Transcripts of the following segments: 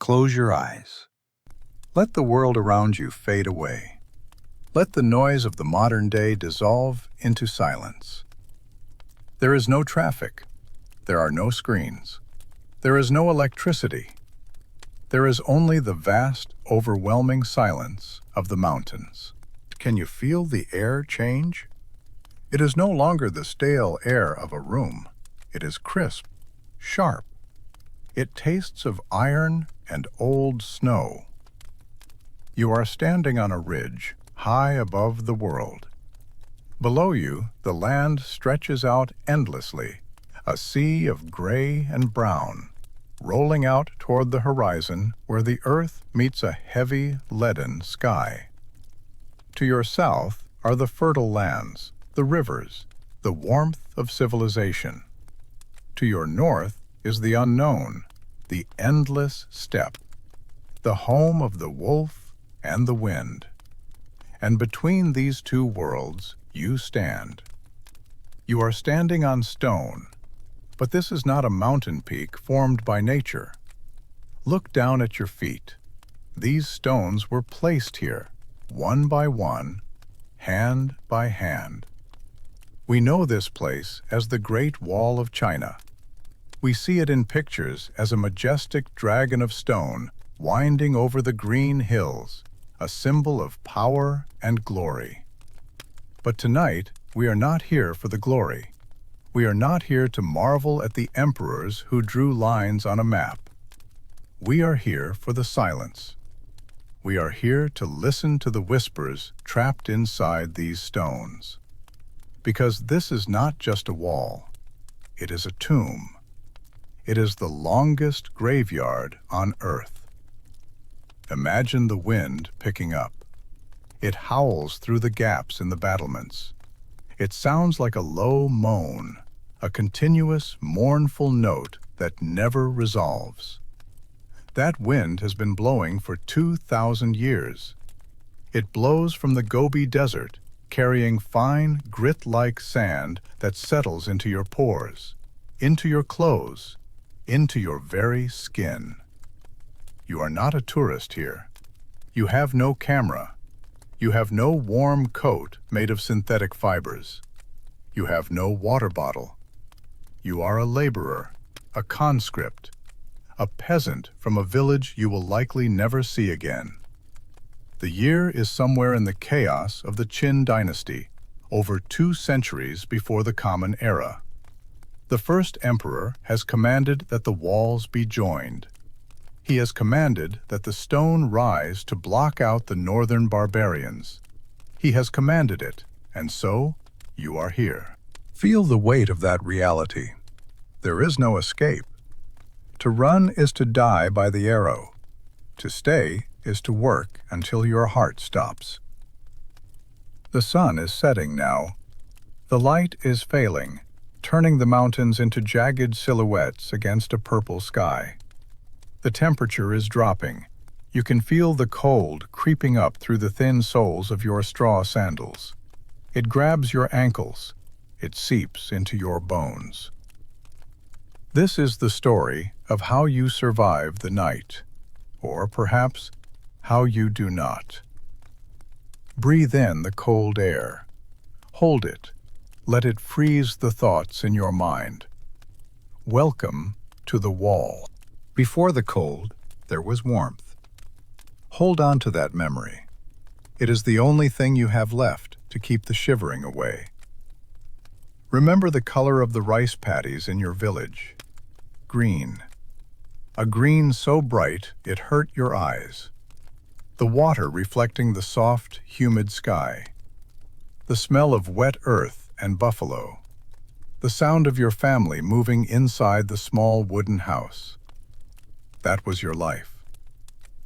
Close your eyes. Let the world around you fade away. Let the noise of the modern day dissolve into silence. There is no traffic. There are no screens. There is no electricity. There is only the vast, overwhelming silence of the mountains. Can you feel the air change? It is no longer the stale air of a room. It is crisp, sharp. It tastes of iron and old snow. You are standing on a ridge, high above the world. Below you, the land stretches out endlessly, a sea of gray and brown, rolling out toward the horizon where the earth meets a heavy, leaden sky. To your south are the fertile lands, the rivers, the warmth of civilization. To your north is the unknown, the endless steppe, the home of the wolf and the wind. And between these two worlds you stand. You are standing on stone, but this is not a mountain peak formed by nature. Look down at your feet. These stones were placed here, one by one, hand by hand. We know this place as the Great Wall of China. We see it in pictures as a majestic dragon of stone winding over the green hills, a symbol of power and glory. But tonight, we are not here for the glory. We are not here to marvel at the emperors who drew lines on a map. We are here for the silence. We are here to listen to the whispers trapped inside these stones. Because this is not just a wall. It is a tomb. It is the longest graveyard on Earth. Imagine the wind picking up. It howls through the gaps in the battlements. It sounds like a low moan, a continuous, mournful note that never resolves. That wind has been blowing for 2,000 years. It blows from the Gobi Desert, carrying fine, grit-like sand that settles into your pores, into your clothes, into your very skin. You are not a tourist here. You have no camera. You have no warm coat made of synthetic fibers. You have no water bottle. You are a laborer, a conscript, a peasant from a village you will likely never see again. The year is somewhere in the chaos of the Qin dynasty, over 2 centuries before the Common Era. The first emperor has commanded that the walls be joined. He has commanded that the stone rise to block out the northern barbarians. He has commanded it, and so you are here. Feel the weight of that reality. There is no escape. To run is to die by the arrow. To stay is to work until your heart stops. The sun is setting now. The light is failing, turning the mountains into jagged silhouettes against a purple sky. The temperature is dropping. You can feel the cold creeping up through the thin soles of your straw sandals. It grabs your ankles. It seeps into your bones. This is the story of how you survive the night, or perhaps how you do not. Breathe in the cold air. Hold it. Let it freeze the thoughts in your mind. Welcome to the wall. Before the cold, there was warmth. Hold on to that memory. It is the only thing you have left to keep the shivering away. Remember the color of the rice paddies in your village. Green. A green so bright it hurt your eyes. The water reflecting the soft, humid sky. The smell of wet earth and buffalo. The sound of your family moving inside the small wooden house. That was your life.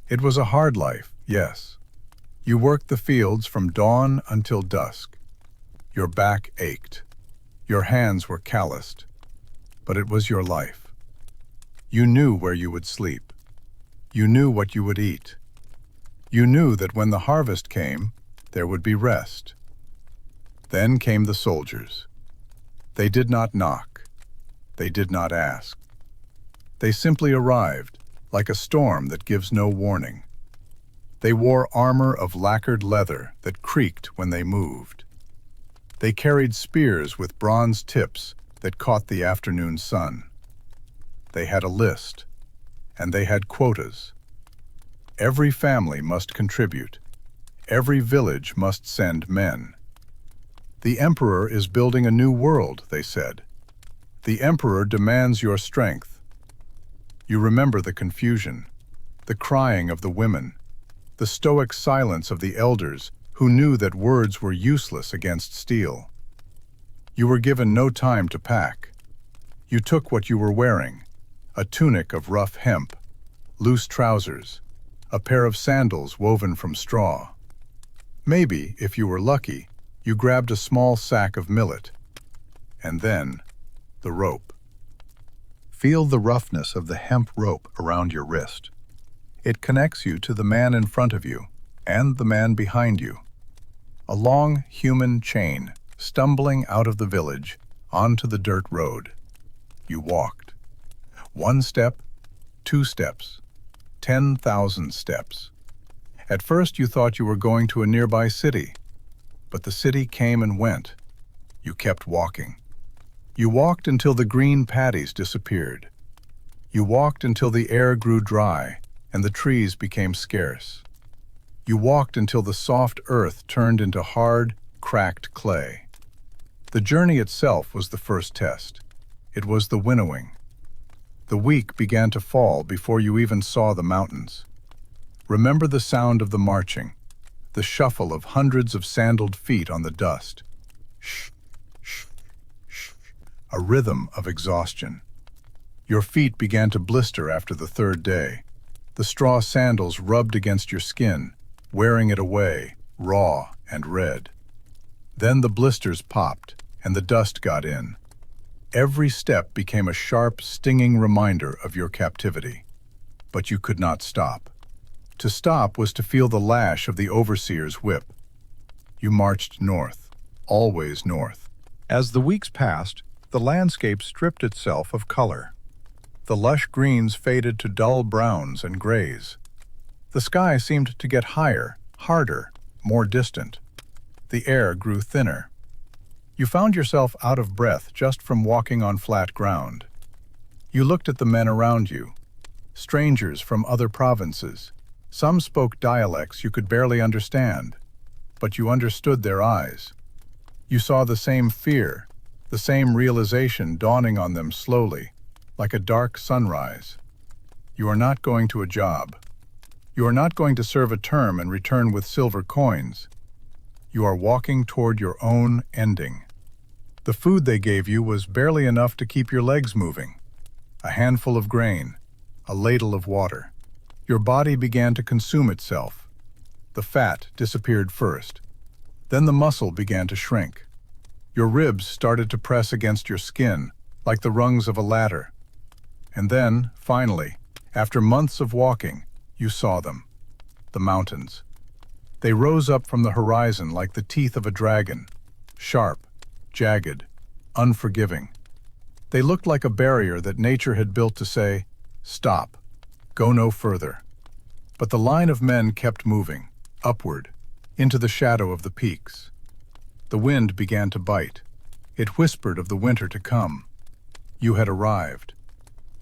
It was a hard life, yes. You worked the fields from dawn until dusk. Your back ached. Your hands were calloused. But it was your life. You knew where you would sleep. You knew what you would eat. You knew that when the harvest came, there would be rest. Then came the soldiers. They did not knock. They did not ask. They simply arrived, like a storm that gives no warning. They wore armor of lacquered leather that creaked when they moved. They carried spears with bronze tips that caught the afternoon sun. They had a list, and they had quotas. Every family must contribute. Every village must send men. The emperor is building a new world, they said. The emperor demands your strength. You remember the confusion, the crying of the women, the stoic silence of the elders who knew that words were useless against steel. You were given no time to pack. You took what you were wearing, a tunic of rough hemp, loose trousers, a pair of sandals woven from straw. Maybe, if you were lucky, you grabbed a small sack of millet. And then, the rope. Feel the roughness of the hemp rope around your wrist. It connects you to the man in front of you and the man behind you. A long human chain stumbling out of the village onto the dirt road. You walked. 1 step, 2 steps, 10,000 steps. At first you thought you were going to a nearby city, but the city came and went. You kept walking. You walked until the green paddies disappeared. You walked until the air grew dry and the trees became scarce. You walked until the soft earth turned into hard, cracked clay. The journey itself was the first test. It was the winnowing. The week began to fall before you even saw the mountains. Remember the sound of the marching, the shuffle of hundreds of sandaled feet on the dust. Shh, shh, shh, a rhythm of exhaustion. Your feet began to blister after the 3rd day. The straw sandals rubbed against your skin, wearing it away, raw and red. Then the blisters popped, and the dust got in. Every step became a sharp, stinging reminder of your captivity. But you could not stop. To stop was to feel the lash of the overseer's whip. You marched north, always north. As the weeks passed, the landscape stripped itself of color. The lush greens faded to dull browns and grays. The sky seemed to get higher, harder, more distant. The air grew thinner. You found yourself out of breath just from walking on flat ground. You looked at the men around you, strangers from other provinces. Some spoke dialects you could barely understand, but you understood their eyes. You saw the same fear, the same realization dawning on them slowly, like a dark sunrise. You are not going to a job. You are not going to serve a term and return with silver coins. You are walking toward your own ending. The food they gave you was barely enough to keep your legs moving. A handful of grain, a ladle of water. Your body began to consume itself. The fat disappeared first. Then the muscle began to shrink. Your ribs started to press against your skin, like the rungs of a ladder. And then, finally, after months of walking, you saw them. The mountains. They rose up from the horizon like the teeth of a dragon, sharp, jagged, unforgiving. They looked like a barrier that nature had built to say, "Stop, go no further." But the line of men kept moving, upward, into the shadow of the peaks. The wind began to bite. It whispered of the winter to come. You had arrived.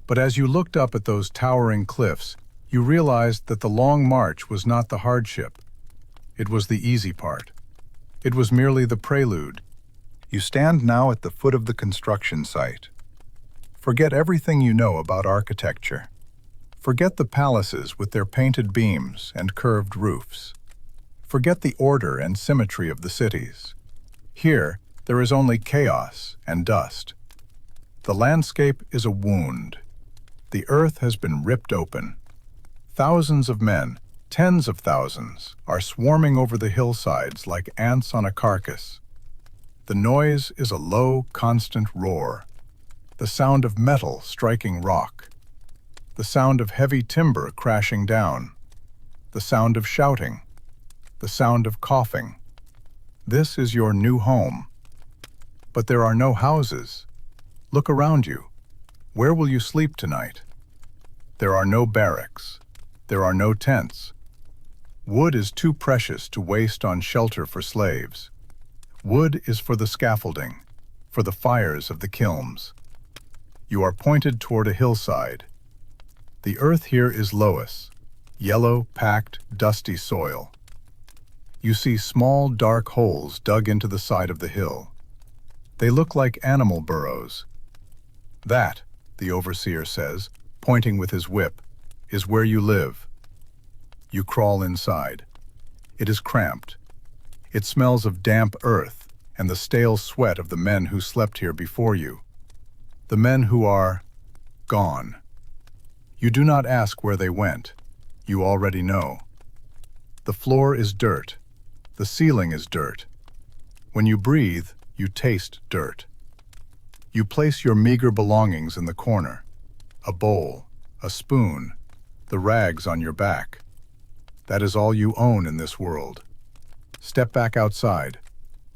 But as you looked up at those towering cliffs, you realized that the long march was not the hardship. It was the easy part. It was merely the prelude. You stand now at the foot of the construction site. Forget everything you know about architecture. Forget the palaces with their painted beams and curved roofs. Forget the order and symmetry of the cities. Here, there is only chaos and dust. The landscape is a wound. The earth has been ripped open. Thousands of men, tens of thousands, are swarming over the hillsides like ants on a carcass. The noise is a low, constant roar. The sound of metal striking rock. The sound of heavy timber crashing down. The sound of shouting. The sound of coughing. This is your new home. But there are no houses. Look around you. Where will you sleep tonight? There are no barracks. There are no tents. Wood is too precious to waste on shelter for slaves. Wood is for the scaffolding, for the fires of the kilns. You are pointed toward a hillside. The earth here is loess, yellow, packed, dusty soil. You see small, dark holes dug into the side of the hill. They look like animal burrows. That, the overseer says, pointing with his whip, is where you live. You crawl inside. It is cramped. It smells of damp earth and the stale sweat of the men who slept here before you. The men who are gone. You do not ask where they went. You already know. The floor is dirt. The ceiling is dirt. When you breathe, you taste dirt. You place your meager belongings in the corner. A bowl, a spoon, the rags on your back. That is all you own in this world. Step back outside.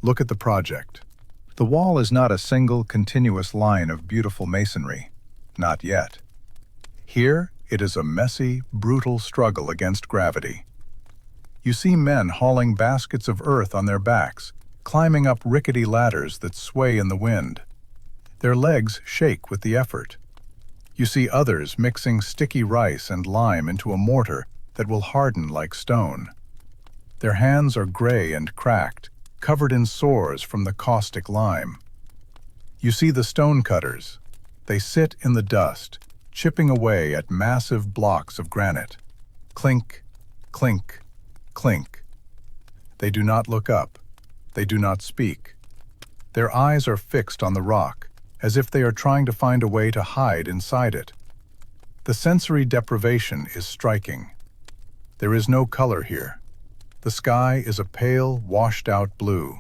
Look at the project. The wall is not a single continuous line of beautiful masonry. Not yet. Here, it is a messy, brutal struggle against gravity. You see men hauling baskets of earth on their backs, climbing up rickety ladders that sway in the wind. Their legs shake with the effort. You see others mixing sticky rice and lime into a mortar that will harden like stone. Their hands are gray and cracked, covered in sores from the caustic lime. You see the stone cutters. They sit in the dust, chipping away at massive blocks of granite. Clink, clink, clink. They do not look up. They do not speak. Their eyes are fixed on the rock, as if they are trying to find a way to hide inside it. The sensory deprivation is striking. There is no color here. The sky is a pale, washed-out blue.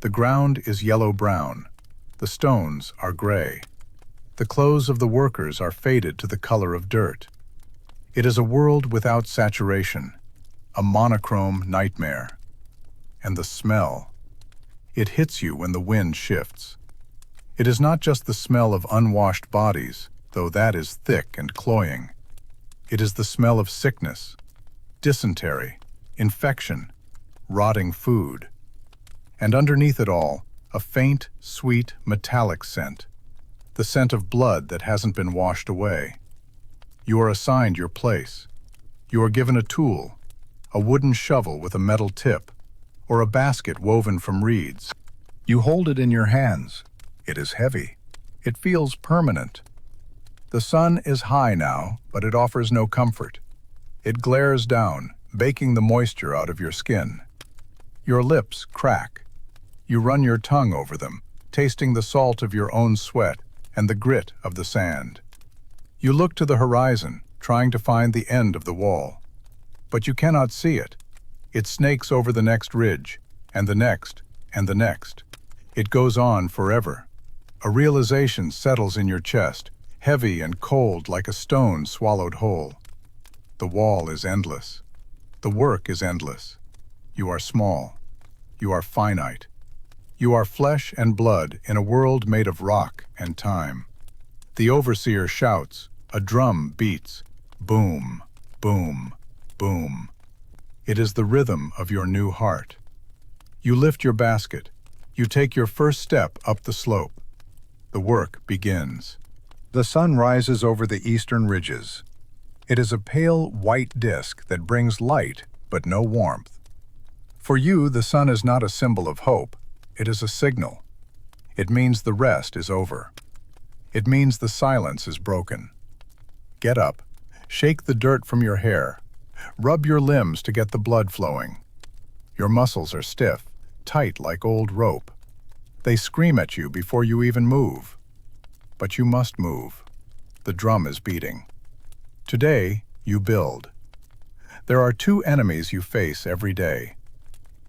The ground is yellow-brown. The stones are gray. The clothes of the workers are faded to the color of dirt. It is a world without saturation, a monochrome nightmare. And the smell. It hits you when the wind shifts. It is not just the smell of unwashed bodies, though that is thick and cloying. It is the smell of sickness, dysentery, infection, rotting food. And underneath it all, a faint, sweet, metallic scent. The scent of blood that hasn't been washed away. You are assigned your place. You are given a tool, a wooden shovel with a metal tip, or a basket woven from reeds. You hold it in your hands. It is heavy. It feels permanent. The sun is high now, but it offers no comfort. It glares down, baking the moisture out of your skin. Your lips crack. You run your tongue over them, tasting the salt of your own sweat and the grit of the sand. You look to the horizon, trying to find the end of the wall. But you cannot see it. It snakes over the next ridge, and the next, and the next. It goes on forever. A realization settles in your chest, heavy and cold like a stone swallowed whole. The wall is endless. The work is endless. You are small. You are finite. You are flesh and blood in a world made of rock and time. The overseer shouts, a drum beats, boom, boom, boom. It is the rhythm of your new heart. You lift your basket. You take your first step up the slope. The work begins. The sun rises over the eastern ridges. It is a pale white disk that brings light, but no warmth. For you, the sun is not a symbol of hope. It is a signal. It means the rest is over. It means the silence is broken. Get up. Shake the dirt from your hair. Rub your limbs to get the blood flowing. Your muscles are stiff, tight like old rope. They scream at you before you even move. But you must move. The drum is beating. Today, you build. There are two enemies you face every day.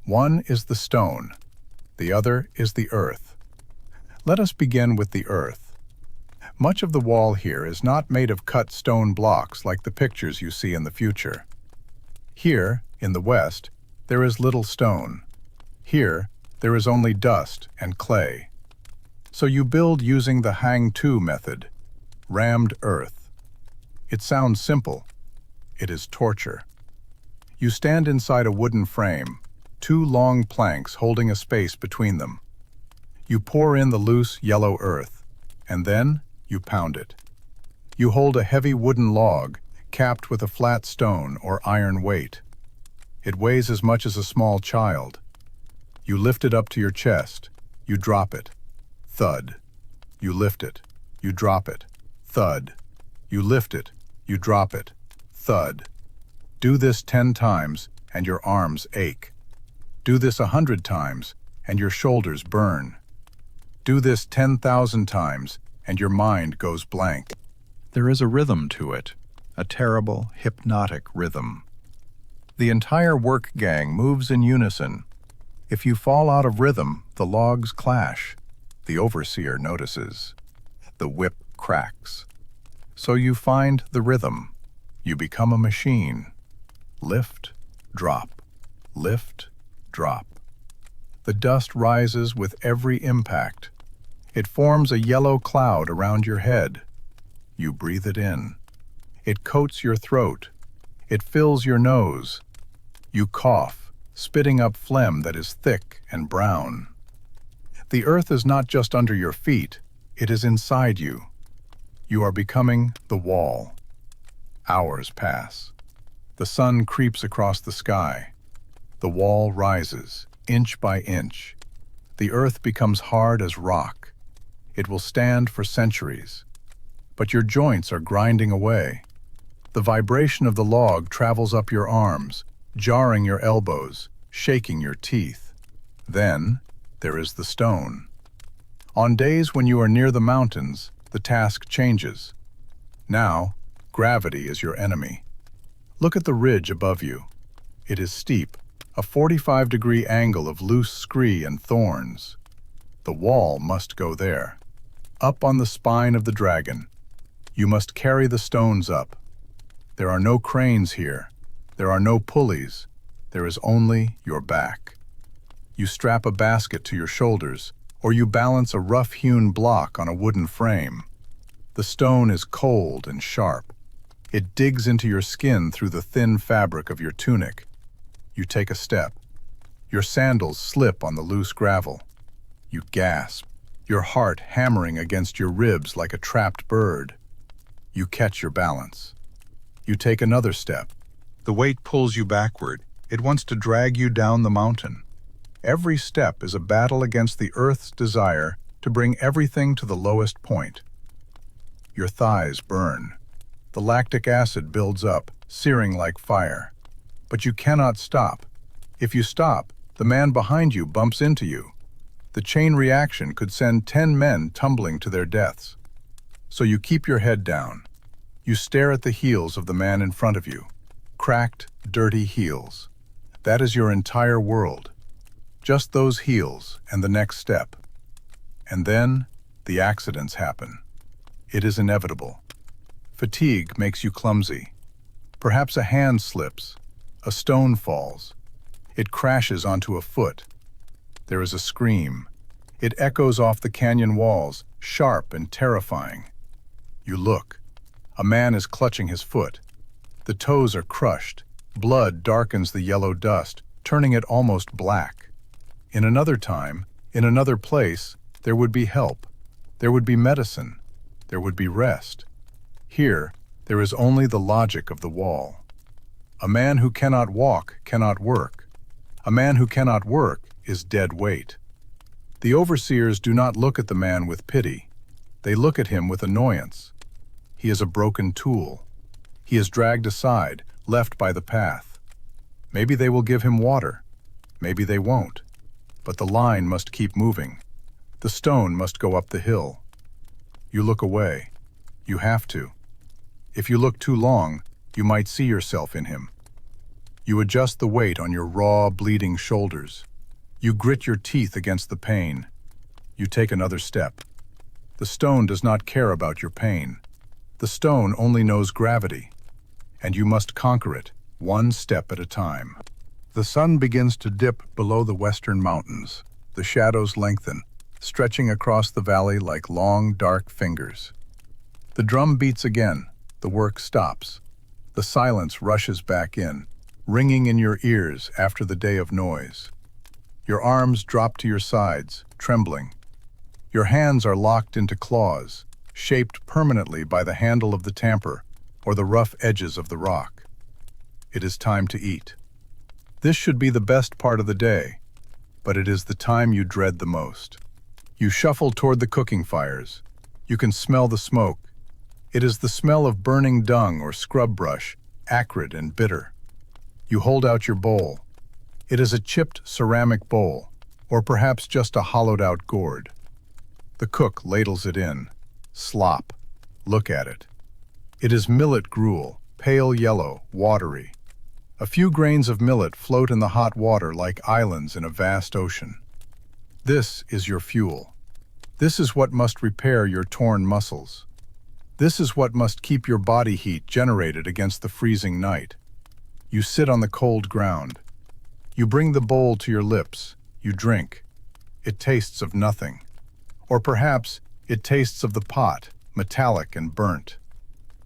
One is the stone. The other is the earth. Let us begin with the earth. Much of the wall here is not made of cut stone blocks like the pictures you see in the future. Here, in the West, there is little stone. Here, there is only dust and clay. So you build using the hang-to method, rammed earth. It sounds simple. It is torture. You stand inside a wooden frame, two long planks holding a space between them. You pour in the loose, yellow earth, and then you pound it. You hold a heavy wooden log, capped with a flat stone or iron weight. It weighs as much as a small child. You lift it up to your chest. You drop it. Thud. You lift it. You drop it. Thud. You lift it. You drop it. Thud. Do this 10 times, and your arms ache. Do this 100 times, and your shoulders burn. Do this 10,000 times, and your mind goes blank. There is a rhythm to it, a terrible, hypnotic rhythm. The entire work gang moves in unison. If you fall out of rhythm, the logs clash. The overseer notices. The whip cracks. So you find the rhythm. You become a machine. Lift, drop, lift, drop. The dust rises with every impact. It forms a yellow cloud around your head. You breathe it in. It coats your throat. It fills your nose. You cough, spitting up phlegm that is thick and brown. The earth is not just under your feet, it is inside you. You are becoming the wall. Hours pass. The sun creeps across the sky. The wall rises, inch by inch. The earth becomes hard as rock. It will stand for centuries. But your joints are grinding away. The vibration of the log travels up your arms, jarring your elbows, shaking your teeth. Then, there is the stone. On days when you are near the mountains, the task changes. Now, gravity is your enemy. Look at the ridge above you. It is steep, a 45-degree angle of loose scree and thorns. The wall must go there. Up on the spine of the dragon. You must carry the stones up. There are no cranes here. There are no pulleys. There is only your back. You strap a basket to your shoulders, or you balance a rough-hewn block on a wooden frame. The stone is cold and sharp. It digs into your skin through the thin fabric of your tunic. You take a step. Your sandals slip on the loose gravel. You gasp, your heart hammering against your ribs like a trapped bird. You catch your balance. You take another step. The weight pulls you backward. It wants to drag you down the mountain. Every step is a battle against the earth's desire to bring everything to the lowest point. Your thighs burn. The lactic acid builds up, searing like fire. But you cannot stop. If you stop, the man behind you bumps into you. The chain reaction could send 10 men tumbling to their deaths. So you keep your head down. You stare at the heels of the man in front of you. Cracked, dirty heels. That is your entire world. Just those heels and the next step. And then, the accidents happen. It is inevitable. Fatigue makes you clumsy. Perhaps a hand slips. A stone falls. It crashes onto a foot. There is a scream. It echoes off the canyon walls, sharp and terrifying. You look. A man is clutching his foot. The toes are crushed. Blood darkens the yellow dust, turning it almost black. In another time, in another place, there would be help. There would be medicine. There would be rest. Here, there is only the logic of the wall. A man who cannot walk cannot work. A man who cannot work is dead weight. The overseers do not look at the man with pity. They look at him with annoyance. He is a broken tool. He is dragged aside, left by the path. Maybe they will give him water. Maybe they won't. But the line must keep moving. The stone must go up the hill. You look away. You have to. If you look too long, you might see yourself in him. You adjust the weight on your raw, bleeding shoulders. You grit your teeth against the pain. You take another step. The stone does not care about your pain. The stone only knows gravity. And you must conquer it, one step at a time. The sun begins to dip below the western mountains. The shadows lengthen, stretching across the valley like long, dark fingers. The drum beats again. The work stops. The silence rushes back in, ringing in your ears after the day of noise. Your arms drop to your sides, trembling. Your hands are locked into claws, shaped permanently by the handle of the tamper or the rough edges of the rock. It is time to eat. This should be the best part of the day, but it is the time you dread the most. You shuffle toward the cooking fires. You can smell the smoke. It is the smell of burning dung or scrub brush, acrid and bitter. You hold out your bowl. It is a chipped ceramic bowl, or perhaps just a hollowed-out gourd. The cook ladles it in. Slop. Look at it. It is millet gruel, pale yellow, watery. A few grains of millet float in the hot water like islands in a vast ocean. This is your fuel. This is what must repair your torn muscles. This is what must keep your body heat generated against the freezing night. You sit on the cold ground. You bring the bowl to your lips. You drink. It tastes of nothing. Or perhaps it tastes of the pot, metallic and burnt.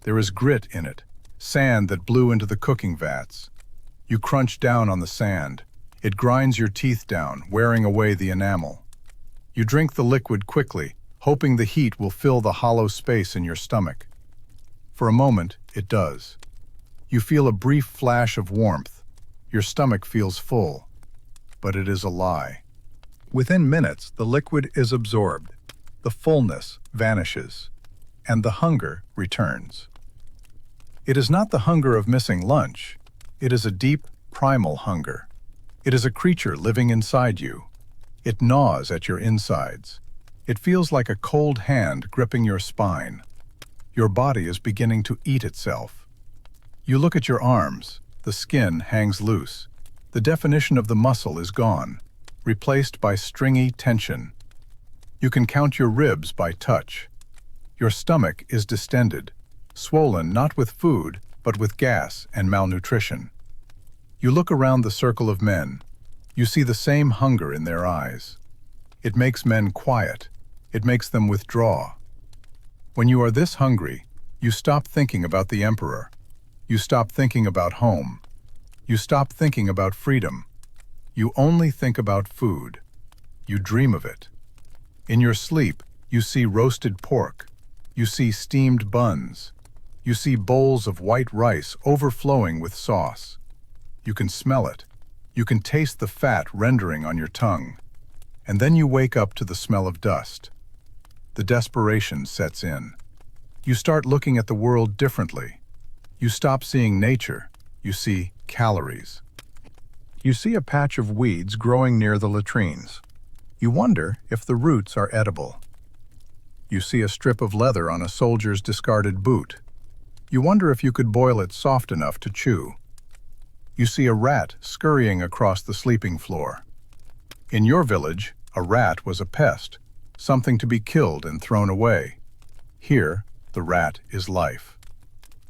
There is grit in it, sand that blew into the cooking vats. You crunch down on the sand. It grinds your teeth down, wearing away the enamel. You drink the liquid quickly, hoping the heat will fill the hollow space in your stomach. For a moment, it does. You feel a brief flash of warmth. Your stomach feels full. But it is a lie. Within minutes, the liquid is absorbed. The fullness vanishes, and the hunger returns. It is not the hunger of missing lunch. It is a deep, primal hunger. It is a creature living inside you. It gnaws at your insides. It feels like a cold hand gripping your spine. Your body is beginning to eat itself. You look at your arms. The skin hangs loose. The definition of the muscle is gone, replaced by stringy tension. You can count your ribs by touch. Your stomach is distended, swollen not with food, but with gas and malnutrition. You look around the circle of men. You see the same hunger in their eyes. It makes men quiet. It makes them withdraw. When you are this hungry, you stop thinking about the emperor. You stop thinking about home. You stop thinking about freedom. You only think about food. You dream of it. In your sleep, you see roasted pork. You see steamed buns. You see bowls of white rice overflowing with sauce. You can smell it. You can taste the fat rendering on your tongue. And then you wake up to the smell of dust. The desperation sets in. You start looking at the world differently. You stop seeing nature. You see calories. You see a patch of weeds growing near the latrines. You wonder if the roots are edible. You see a strip of leather on a soldier's discarded boot. You wonder if you could boil it soft enough to chew. You see a rat scurrying across the sleeping floor. In your village, a rat was a pest, something to be killed and thrown away. Here, the rat is life.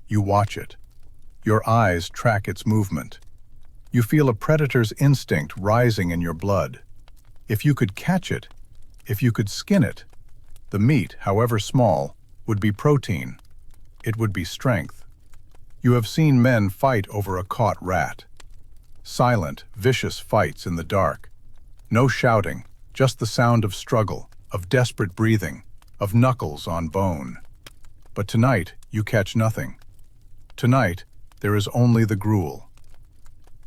You watch it. Your eyes track its movement. You feel a predator's instinct rising in your blood. If you could catch it, if you could skin it, the meat, however small, would be protein. It would be strength. You have seen men fight over a caught rat. Silent, vicious fights in the dark. No shouting, just the sound of struggle, of desperate breathing, of knuckles on bone. But tonight, you catch nothing. Tonight, there is only the gruel.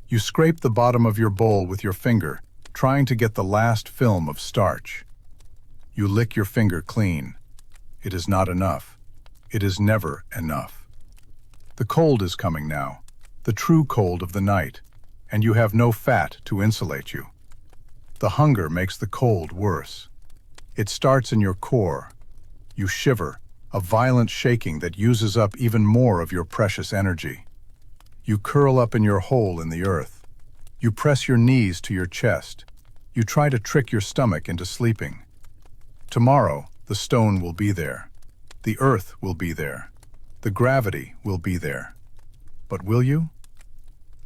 You scrape the bottom of your bowl with your finger, trying to get the last film of starch. You lick your finger clean. It is not enough. It is never enough. The cold is coming now, the true cold of the night, and you have no fat to insulate you. The hunger makes the cold worse. It starts in your core. You shiver, a violent shaking that uses up even more of your precious energy. You curl up in your hole in the earth. You press your knees to your chest. You try to trick your stomach into sleeping. Tomorrow, the stone will be there. The earth will be there. The gravity will be there. But will you?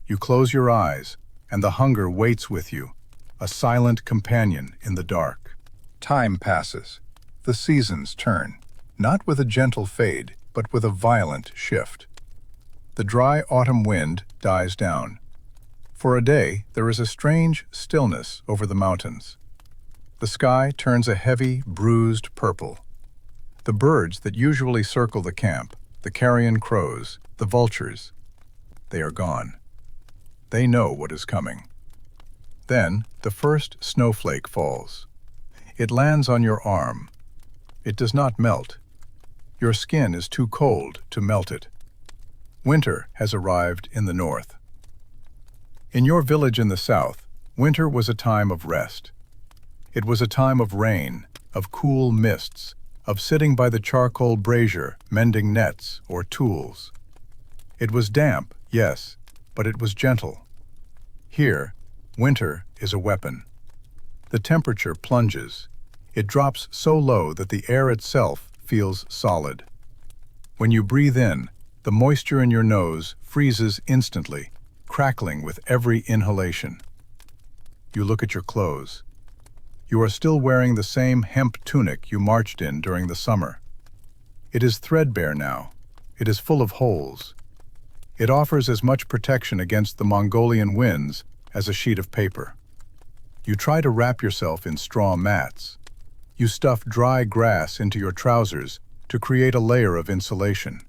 You close your eyes, and the hunger waits with you, a silent companion in the dark. Time passes. The seasons turn, not with a gentle fade, but but with a violent shift. The dry autumn wind dies down. For a day, there is a strange stillness over the mountains. The sky turns a heavy, bruised purple. The birds that usually circle the camp, the carrion crows, the vultures, they are gone. They know what is coming. Then, the first snowflake falls. It lands on your arm. It does not melt. Your skin is too cold to melt it. Winter has arrived in the north. In your village in the south, winter was a time of rest. It was a time of rain, of cool mists, of sitting by the charcoal brazier, mending nets or tools. It was damp, yes, but it was gentle. Here, winter is a weapon. The temperature plunges. It drops so low that the air itself feels solid. When you breathe in, the moisture in your nose freezes instantly, crackling with every inhalation. You look at your clothes. You are still wearing the same hemp tunic you marched in during the summer. It is threadbare now. It is full of holes. It offers as much protection against the Mongolian winds as a sheet of paper. You try to wrap yourself in straw mats. You stuff dry grass into your trousers to create a layer of insulation.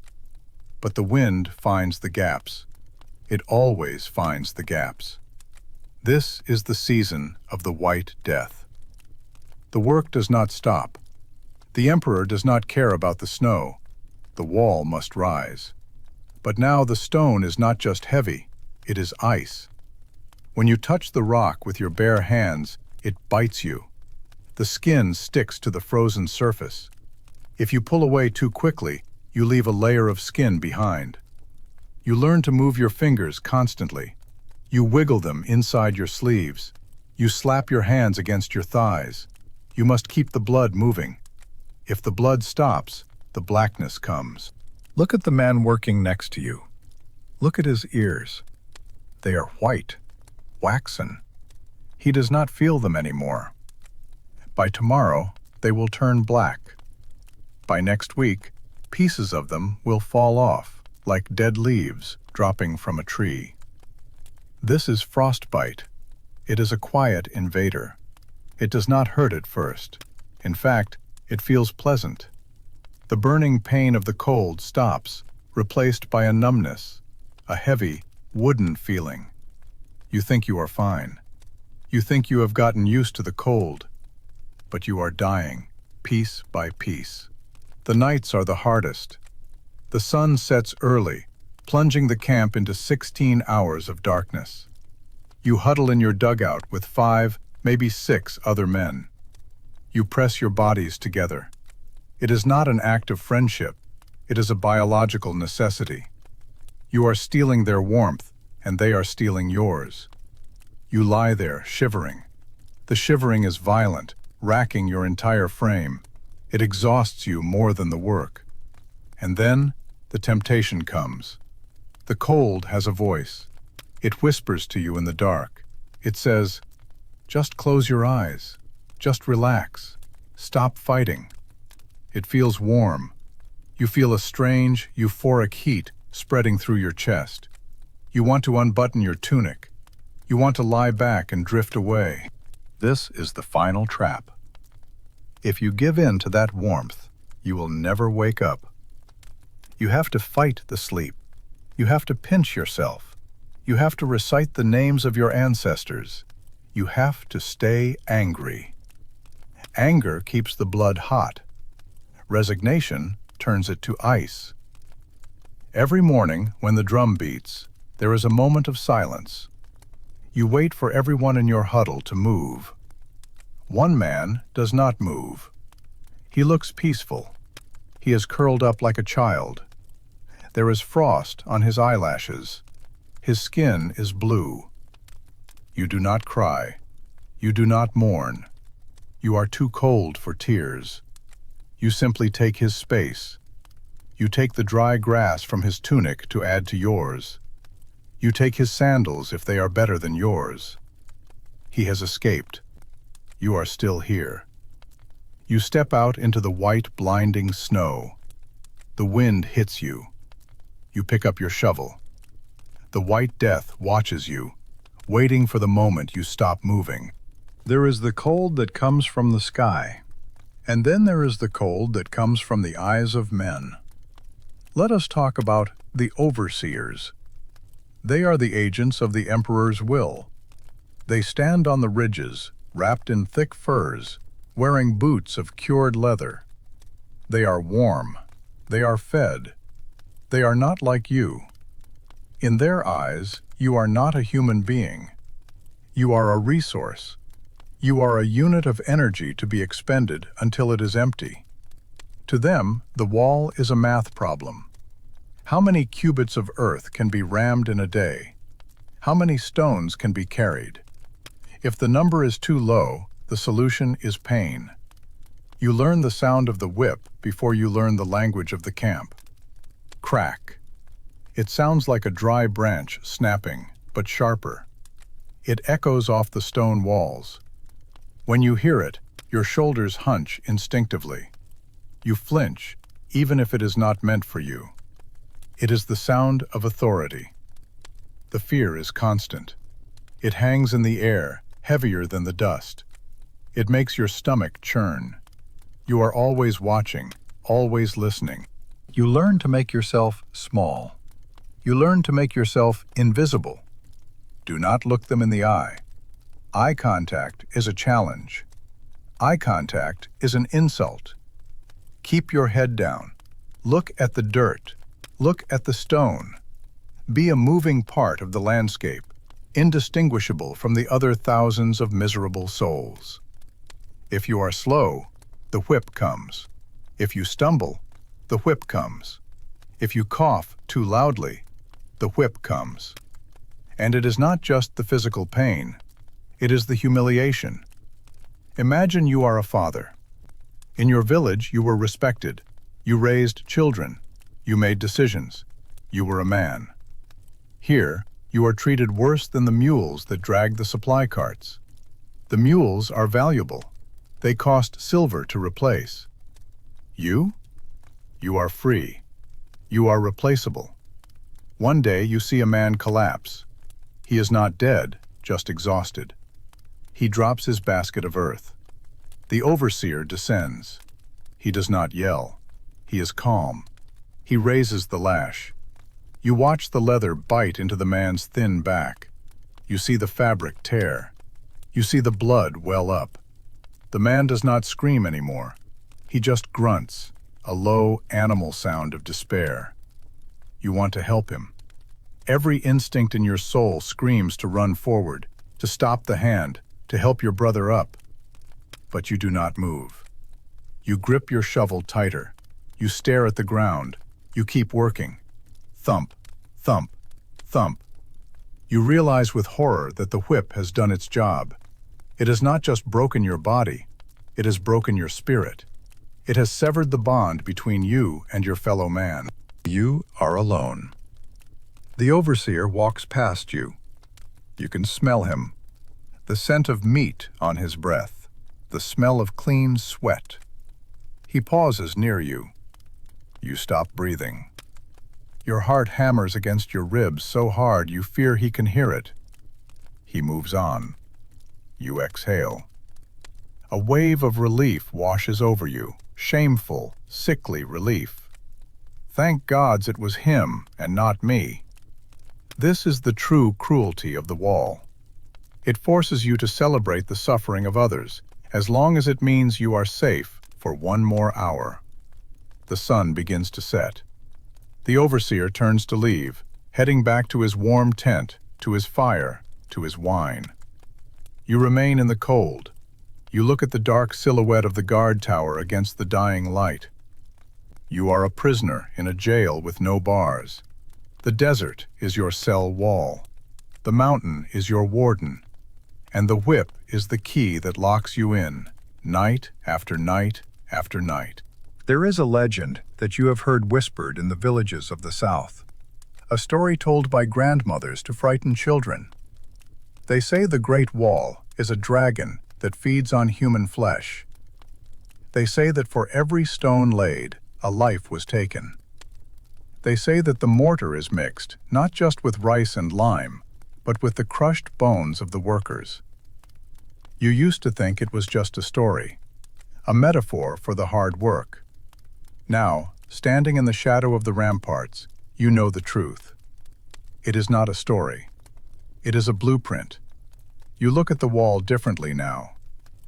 But the wind finds the gaps. It always finds the gaps. This is the season of the White Death. The work does not stop. The emperor does not care about the snow. The wall must rise. But now the stone is not just heavy, it is ice. When you touch the rock with your bare hands, it bites you. The skin sticks to the frozen surface. If you pull away too quickly, you leave a layer of skin behind. You learn to move your fingers constantly. You wiggle them inside your sleeves. You slap your hands against your thighs. You must keep the blood moving. If the blood stops, the blackness comes. Look at the man working next to you. Look at his ears. They are white, waxen. He does not feel them anymore. By tomorrow, they will turn black. By next week, pieces of them will fall off, like dead leaves dropping from a tree. This is frostbite. It is a quiet invader. It does not hurt at first. In fact, it feels pleasant. The burning pain of the cold stops, replaced by a numbness, a heavy, wooden feeling. You think you are fine. You think you have gotten used to the cold. But you are dying, piece by piece. The nights are the hardest. The sun sets early, plunging the camp into 16 hours of darkness. You huddle in your dugout with 5, maybe 6 other men. You press your bodies together. It is not an act of friendship. It is a biological necessity. You are stealing their warmth, and they are stealing yours. You lie there, shivering. The shivering is violent, racking your entire frame. It exhausts you more than the work. And then, the temptation comes. The cold has a voice. It whispers to you in the dark. It says, "Just close your eyes. Just relax. Stop fighting." It feels warm. You feel a strange, euphoric heat spreading through your chest. You want to unbutton your tunic. You want to lie back and drift away. This is the final trap. If you give in to that warmth, you will never wake up. You have to fight the sleep. You have to pinch yourself. You have to recite the names of your ancestors. You have to stay angry. Anger keeps the blood hot. Resignation turns it to ice. Every morning, when the drum beats, there is a moment of silence. You wait for everyone in your huddle to move. One man does not move. He looks peaceful. He is curled up like a child. There is frost on his eyelashes. His skin is blue. You do not cry. You do not mourn. You are too cold for tears. You simply take his space. You take the dry grass from his tunic to add to yours. You take his sandals if they are better than yours. He has escaped. You are still here. You step out into the white, blinding snow. The wind hits you. You pick up your shovel. The white death watches you, waiting for the moment you stop moving. There is the cold that comes from the sky, and then there is the cold that comes from the eyes of men. Let us talk about the overseers. They are the agents of the emperor's will. They stand on the ridges, wrapped in thick furs, wearing boots of cured leather. They are warm. They are fed. They are not like you. In their eyes, you are not a human being. You are a resource. You are a unit of energy to be expended until it is empty. To them, the wall is a math problem. How many cubits of earth can be rammed in a day? How many stones can be carried? If the number is too low, the solution is pain. You learn the sound of the whip before you learn the language of the camp. Crack. It sounds like a dry branch snapping, but sharper. It echoes off the stone walls. When you hear it, your shoulders hunch instinctively. You flinch, even if it is not meant for you. It is the sound of authority. The fear is constant. It hangs in the air, heavier than the dust. It makes your stomach churn. You are always watching, always listening. You learn to make yourself small. You learn to make yourself invisible. Do not look them in the eye. Eye contact is a challenge. Eye contact is an insult. Keep your head down. Look at the dirt. Look at the stone. Be a moving part of the landscape, indistinguishable from the other thousands of miserable souls. If you are slow, the whip comes. If you stumble, the whip comes. If you cough too loudly, the whip comes. And it is not just the physical pain, it is the humiliation. Imagine you are a father. In your village, you were respected. You raised children. You made decisions. You were a man. Here, you are treated worse than the mules that drag the supply carts. The mules are valuable. They cost silver to replace. You? You are free. You are replaceable. One day you see a man collapse. He is not dead, just exhausted. He drops his basket of earth. The overseer descends. He does not yell. He is calm. He raises the lash. You watch the leather bite into the man's thin back. You see the fabric tear. You see the blood well up. The man does not scream anymore. He just grunts, a low animal sound of despair. You want to help him. Every instinct in your soul screams to run forward, to stop the hand, to help your brother up. But you do not move. You grip your shovel tighter. You stare at the ground. You keep working. Thump, thump, thump. You realize with horror that the whip has done its job. It has not just broken your body, it has broken your spirit. It has severed the bond between you and your fellow man. You are alone. The overseer walks past you. You can smell him. The scent of meat on his breath, the smell of clean sweat. He pauses near you. You stop breathing. Your heart hammers against your ribs so hard you fear he can hear it. He moves on. You exhale. A wave of relief washes over you, shameful, sickly relief. Thank gods it was him and not me. This is the true cruelty of the wall. It forces you to celebrate the suffering of others, as long as it means you are safe for one more hour. The sun begins to set. The overseer turns to leave, heading back to his warm tent, to his fire, to his wine. You remain in the cold. You look at the dark silhouette of the guard tower against the dying light. You are a prisoner in a jail with no bars. The desert is your cell wall. The mountain is your warden. And the whip is the key that locks you in, night after night after night. There is a legend that you have heard whispered in the villages of the South, a story told by grandmothers to frighten children. They say the Great Wall is a dragon that feeds on human flesh. They say that for every stone laid, a life was taken. They say that the mortar is mixed, not just with rice and lime, but with the crushed bones of the workers. You used to think it was just a story, a metaphor for the hard work. Now, standing in the shadow of the ramparts, you know the truth. It is not a story. It is a blueprint. You look at the wall differently now.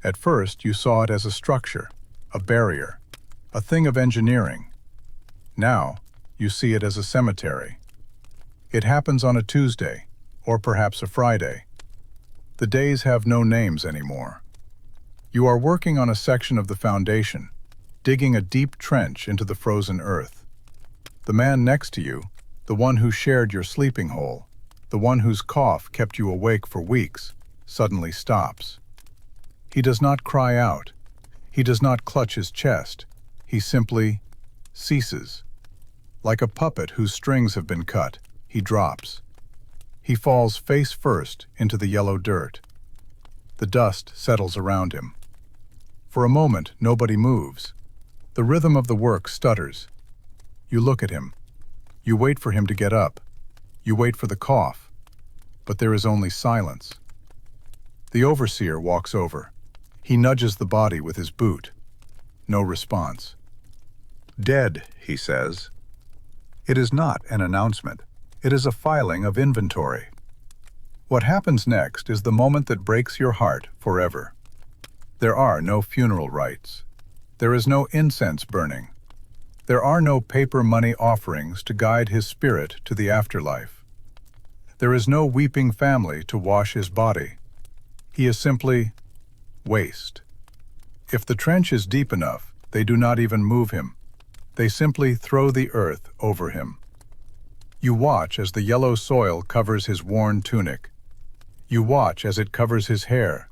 At first, you saw it as a structure, a barrier, a thing of engineering. Now, you see it as a cemetery. It happens on a Tuesday, or perhaps a Friday. The days have no names anymore. You are working on a section of the foundation, digging a deep trench into the frozen earth. The man next to you, the one who shared your sleeping hole, the one whose cough kept you awake for weeks, suddenly stops. He does not cry out. He does not clutch his chest. He simply ceases. Like a puppet whose strings have been cut, he drops. He falls face first into the yellow dirt. The dust settles around him. For a moment, nobody moves. The rhythm of the work stutters. You look at him. You wait for him to get up. You wait for the cough. But there is only silence. The overseer walks over. He nudges the body with his boot. No response. "Dead," he says. It is not an announcement. It is a filing of inventory. What happens next is the moment that breaks your heart forever. There are no funeral rites. There is no incense burning. There are no paper money offerings to guide his spirit to the afterlife. There is no weeping family to wash his body. He is simply waste. If the trench is deep enough, they do not even move him. They simply throw the earth over him. You watch as the yellow soil covers his worn tunic. You watch as it covers his hair.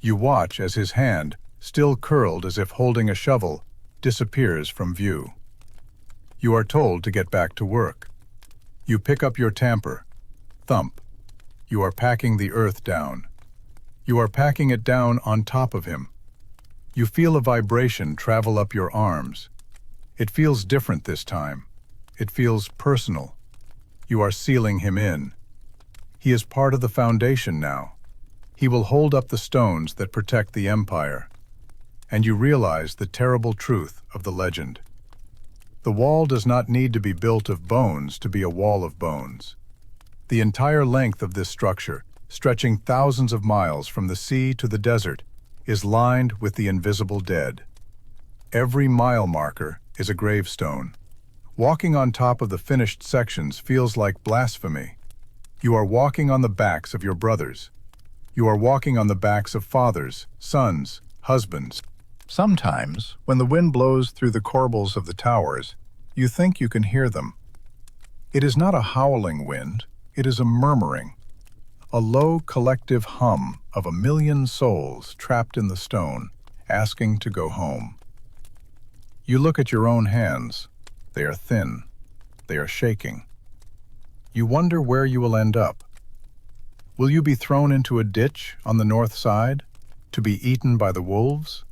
You watch as his hand, still curled as if holding a shovel, disappears from view. You are told to get back to work. You pick up your tamper. Thump. You are packing the earth down. You are packing it down on top of him. You feel a vibration travel up your arms. It feels different this time. It feels personal. You are sealing him in. He is part of the foundation now. He will hold up the stones that protect the empire. And you realize the terrible truth of the legend. The wall does not need to be built of bones to be a wall of bones. The entire length of this structure, stretching thousands of miles from the sea to the desert, is lined with the invisible dead. Every mile marker is a gravestone. Walking on top of the finished sections feels like blasphemy. You are walking on the backs of your brothers. You are walking on the backs of fathers, sons, husbands. Sometimes, when the wind blows through the corbels of the towers, you think you can hear them. It is not a howling wind, it is a murmuring, a low collective hum of 1,000,000 souls trapped in the stone, asking to go home. You look at your own hands. They are thin. They are shaking. You wonder where you will end up. Will you be thrown into a ditch on the north side, to be eaten by the wolves?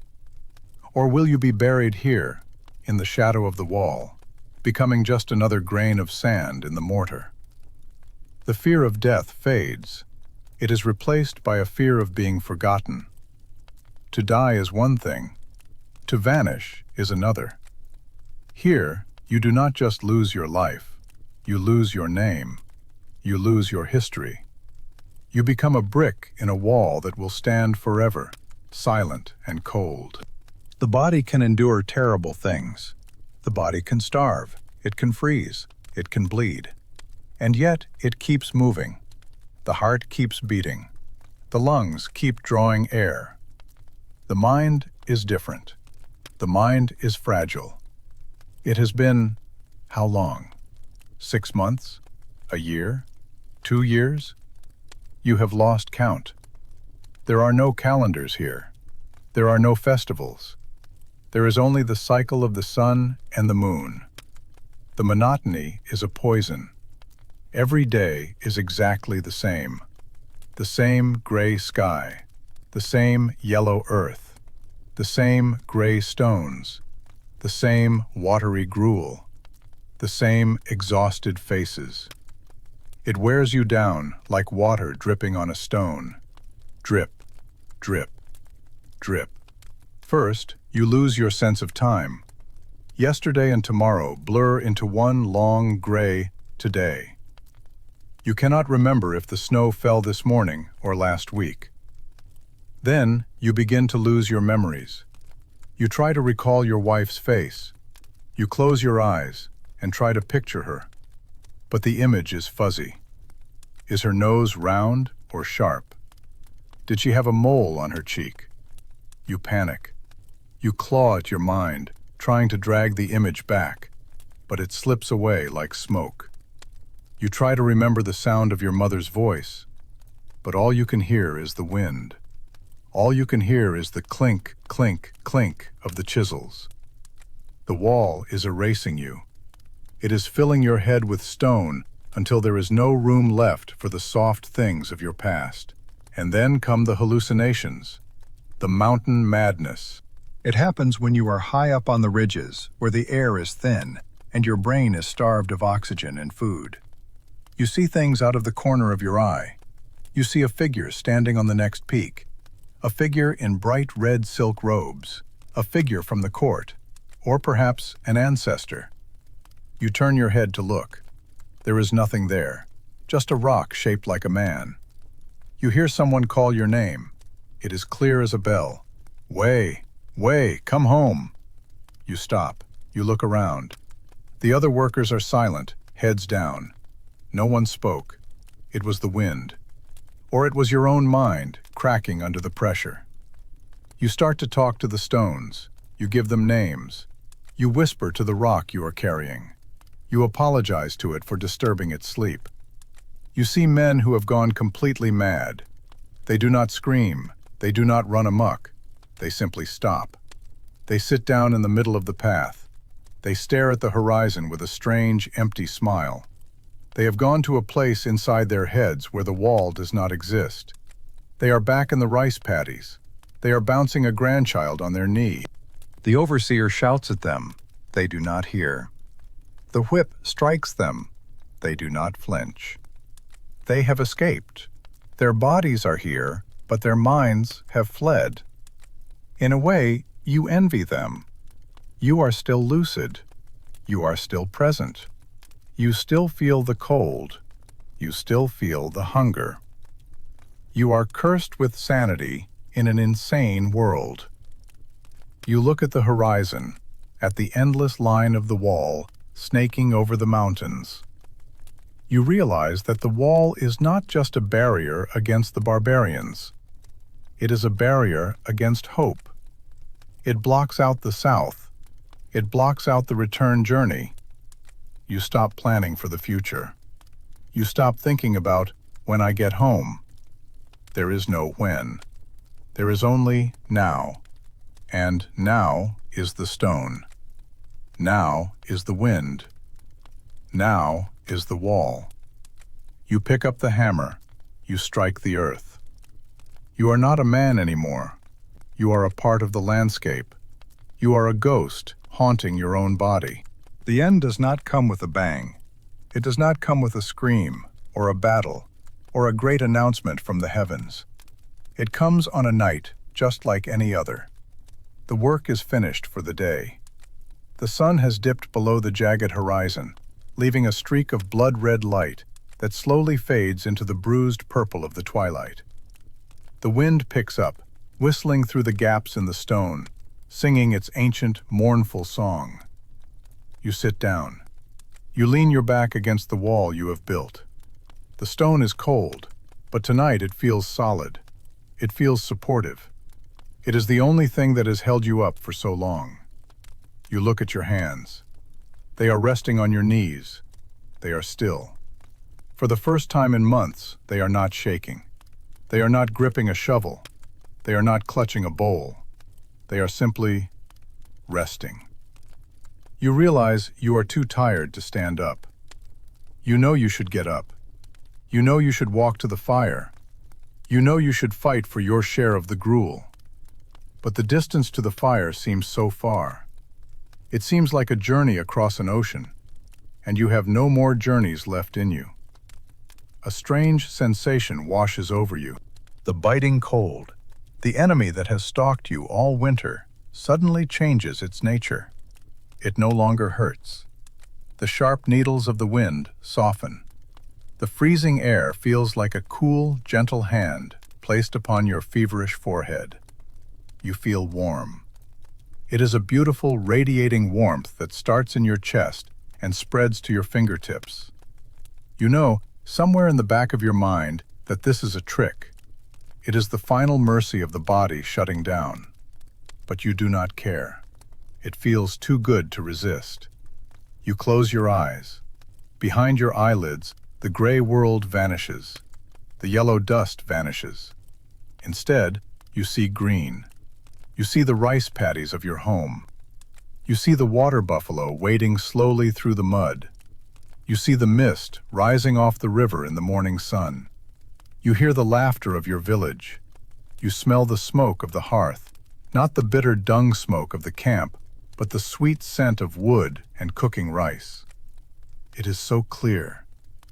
Or will you be buried here, in the shadow of the wall, becoming just another grain of sand in the mortar? The fear of death fades. It is replaced by a fear of being forgotten. To die is one thing. To vanish is another. Here, you do not just lose your life. You lose your name. You lose your history. You become a brick in a wall that will stand forever, silent and cold. The body can endure terrible things. The body can starve. It can freeze. It can bleed. And yet, it keeps moving. The heart keeps beating. The lungs keep drawing air. The mind is different. The mind is fragile. It has been, how long? 6 months? A year? 2 years? You have lost count. There are no calendars here. There are no festivals. There is only the cycle of the sun and the moon. The monotony is a poison. Every day is exactly the same. The same gray sky, the same yellow earth, the same gray stones, the same watery gruel. the same exhausted faces. It wears you down like water dripping on a stone. Drip, drip, drip. First, you lose your sense of time. Yesterday and tomorrow blur into one long, gray today. You cannot remember if the snow fell this morning or last week. Then, you begin to lose your memories. You try to recall your wife's face. You close your eyes and try to picture her. But the image is fuzzy. Is her nose round or sharp? Did she have a mole on her cheek? You panic. You claw at your mind, trying to drag the image back, but it slips away like smoke. You try to remember the sound of your mother's voice, but all you can hear is the wind. All you can hear is the clink, clink, clink of the chisels. The wall is erasing you. It is filling your head with stone until there is no room left for the soft things of your past. And then come the hallucinations, the mountain madness. It happens when you are high up on the ridges, where the air is thin, and your brain is starved of oxygen and food. You see things out of the corner of your eye. You see a figure standing on the next peak, a figure in bright red silk robes, a figure from the court, or perhaps an ancestor. You turn your head to look. There is nothing there, just a rock shaped like a man. You hear someone call your name. It is clear as a bell. Wei, Wei, come home. You stop. You look around. The other workers are silent, heads down. No one spoke. It was the wind. Or it was your own mind, cracking under the pressure. You start to talk to the stones. You give them names. You whisper to the rock you are carrying. You apologize to it for disturbing its sleep. You see men who have gone completely mad. They do not scream. They do not run amok. They simply stop. They sit down in the middle of the path. They stare at the horizon with a strange, empty smile. They have gone to a place inside their heads where the wall does not exist. They are back in the rice paddies. They are bouncing a grandchild on their knee. The overseer shouts at them. They do not hear. The whip strikes them. They do not flinch. They have escaped. Their bodies are here, but their minds have fled. In a way, you envy them. You are still lucid. You are still present. You still feel the cold. You still feel the hunger. You are cursed with sanity in an insane world. You look at the horizon, at the endless line of the wall snaking over the mountains. You realize that the wall is not just a barrier against the barbarians. It is a barrier against hope. It blocks out the south. It blocks out the return journey. You stop planning for the future. You stop thinking about when I get home. There is no when. There is only now. And now is the stone. Now is the wind. Now is the wall. You pick up the hammer. You strike the earth. You are not a man anymore. You are a part of the landscape. You are a ghost haunting your own body. The end does not come with a bang. It does not come with a scream, or a battle, or a great announcement from the heavens. It comes on a night just like any other. The work is finished for the day. The sun has dipped below the jagged horizon, leaving a streak of blood-red light that slowly fades into the bruised purple of the twilight. The wind picks up, whistling through the gaps in the stone, singing its ancient, mournful song. You sit down. You lean your back against the wall you have built. The stone is cold, but tonight it feels solid. It feels supportive. It is the only thing that has held you up for so long. You look at your hands. They are resting on your knees. They are still. For the first time in months, they are not shaking. They are not gripping a shovel. They are not clutching a bowl. They are simply resting. You realize you are too tired to stand up. You know you should get up. You know you should walk to the fire. You know you should fight for your share of the gruel. But the distance to the fire seems so far. It seems like a journey across an ocean. and you have no more journeys left in you. A strange sensation washes over you. The biting cold, the enemy that has stalked you all winter, suddenly changes its nature. It no longer hurts. The sharp needles of the wind soften. The freezing air feels like a cool, gentle hand placed upon your feverish forehead. You feel warm. It is a beautiful, radiating warmth that starts in your chest and spreads to your fingertips. You know, somewhere in the back of your mind, that this is a trick. It is the final mercy of the body shutting down. But you do not care. It feels too good to resist. You close your eyes. Behind your eyelids, the gray world vanishes. The yellow dust vanishes. Instead, you see green. You see the rice paddies of your home. You see the water buffalo wading slowly through the mud. You see the mist rising off the river in the morning sun. You hear the laughter of your village. You smell the smoke of the hearth, not the bitter dung smoke of the camp, but the sweet scent of wood and cooking rice. It is so clear.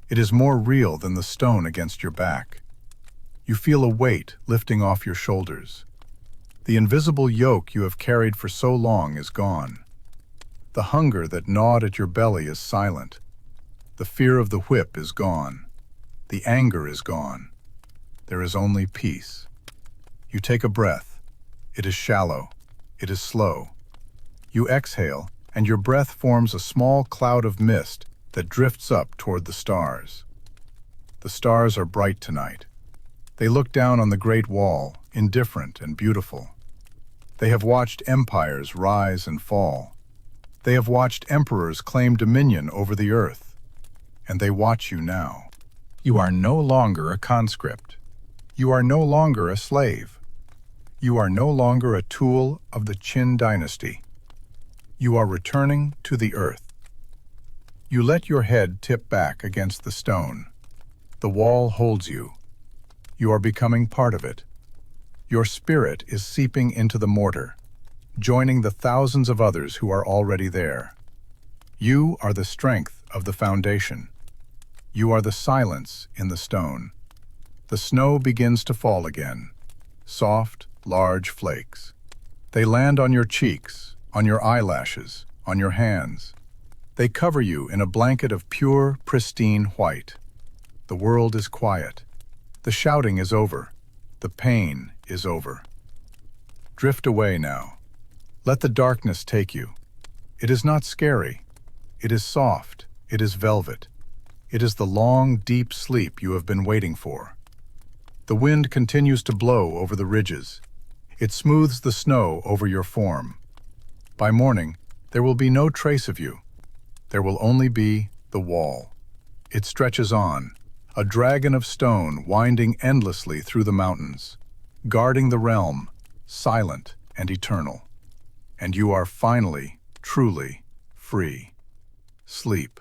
It is more real than the stone against your back. You feel a weight lifting off your shoulders. The invisible yoke you have carried for so long is gone. The hunger that gnawed at your belly is silent. The fear of the whip is gone. The anger is gone. There is only peace. You take a breath. It is shallow. It is slow. You exhale, and your breath forms a small cloud of mist that drifts up toward the stars. The stars are bright tonight. They look down on the Great Wall, indifferent and beautiful. They have watched empires rise and fall. They have watched emperors claim dominion over the earth. And they watch you now. You are no longer a conscript. You are no longer a slave. You are no longer a tool of the Qin dynasty. You are returning to the earth. You let your head tip back against the stone. The wall holds you. You are becoming part of it. Your spirit is seeping into the mortar, joining the thousands of others who are already there. You are the strength of the foundation. You are the silence in the stone. The snow begins to fall again, soft, large flakes. They land on your cheeks, on your eyelashes, on your hands. They cover you in a blanket of pure, pristine white. The world is quiet. The shouting is over. The pain is over. Drift away now. Let the darkness take you. It is not scary. It is soft. It is velvet. It is the long, deep sleep you have been waiting for. The wind continues to blow over the ridges. It smooths the snow over your form. By morning, there will be no trace of you. There will only be the wall. It stretches on, a dragon of stone winding endlessly through the mountains, guarding the realm, silent and eternal. And you are finally, truly free. Sleep.